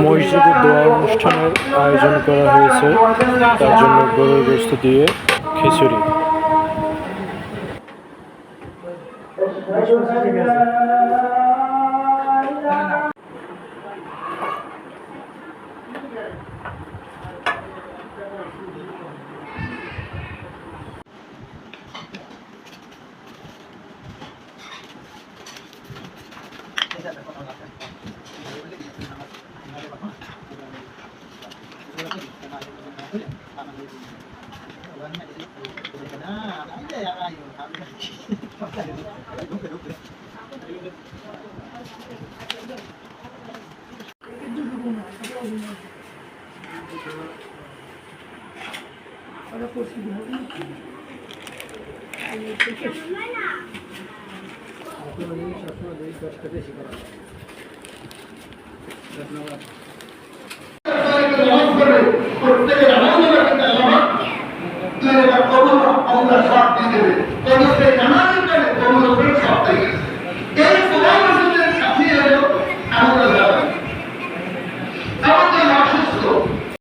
মসজিদে দোয়া অনুষ্ঠানের আয়োজন করা হয়েছে, তার জন্য গরুর গোশত দিয়ে খিচুড়ি। প্রত্যেকে